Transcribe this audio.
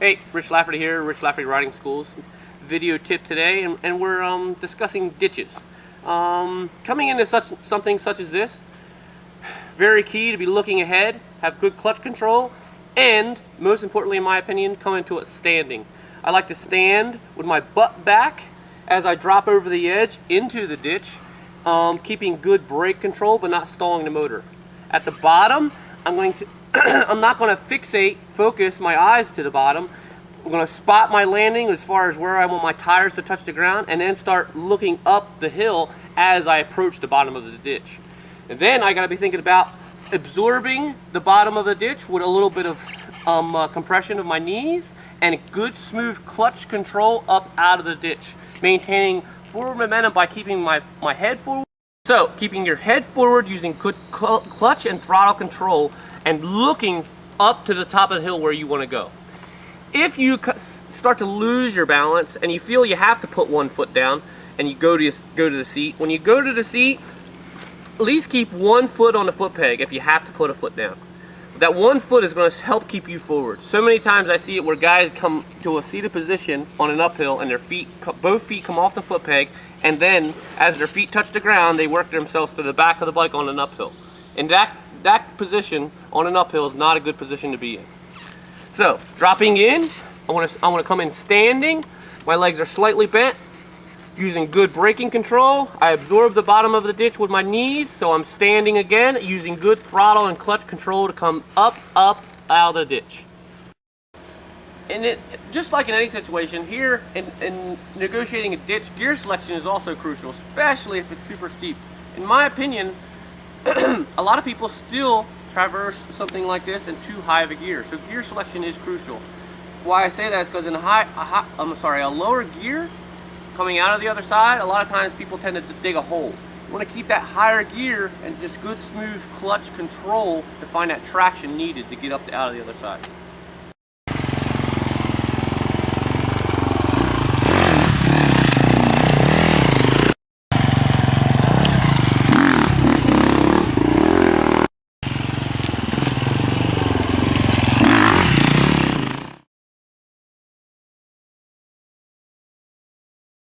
Hey, Rich Lafferty here, Rich Lafferty Riding Schools. Video tip today, and we're discussing ditches. Coming into something such as this, very key to be looking ahead, have good clutch control, and most importantly in my opinion, come into it standing. I like to stand with my butt back as I drop over the edge into the ditch, keeping good brake control but not stalling the motor. At the bottom, I'm not going to focus my eyes to the bottom. I'm going to spot my landing as far as where I want my tires to touch the ground, and then start looking up the hill as I approach the bottom of the ditch. And then I got to be thinking about absorbing the bottom of the ditch with a little bit of compression of my knees and a good smooth clutch control up out of the ditch, maintaining forward momentum by keeping my head forward. So keeping your head forward using good clutch and throttle control and looking up to the top of the hill where you want to go. If you start to lose your balance and you feel you have to put one foot down and you go to the seat, when you go to the seat, at least keep 1 foot on the foot peg if you have to put a foot down. That 1 foot is going to help keep you forward. So many times I see it where guys come to a seated position on an uphill and both feet come off the foot peg, and then as their feet touch the ground, they work themselves to the back of the bike on an uphill. And that position on an uphill is not a good position to be in. So, dropping in, I want to come in standing. My legs are slightly bent. Using good braking control, I absorb the bottom of the ditch with my knees, so I'm standing again, using good throttle and clutch control to come up, out of the ditch. And just like in any situation, here in negotiating a ditch, gear selection is also crucial, especially if it's super steep. In my opinion, a lot of people still traverse something like this in too high of a gear, so gear selection is crucial. Why I say that is because in a lower gear, coming out of the other side, a lot of times people tend to dig a hole. You want to keep that higher gear and just good smooth clutch control to find that traction needed to get up to out of the other side.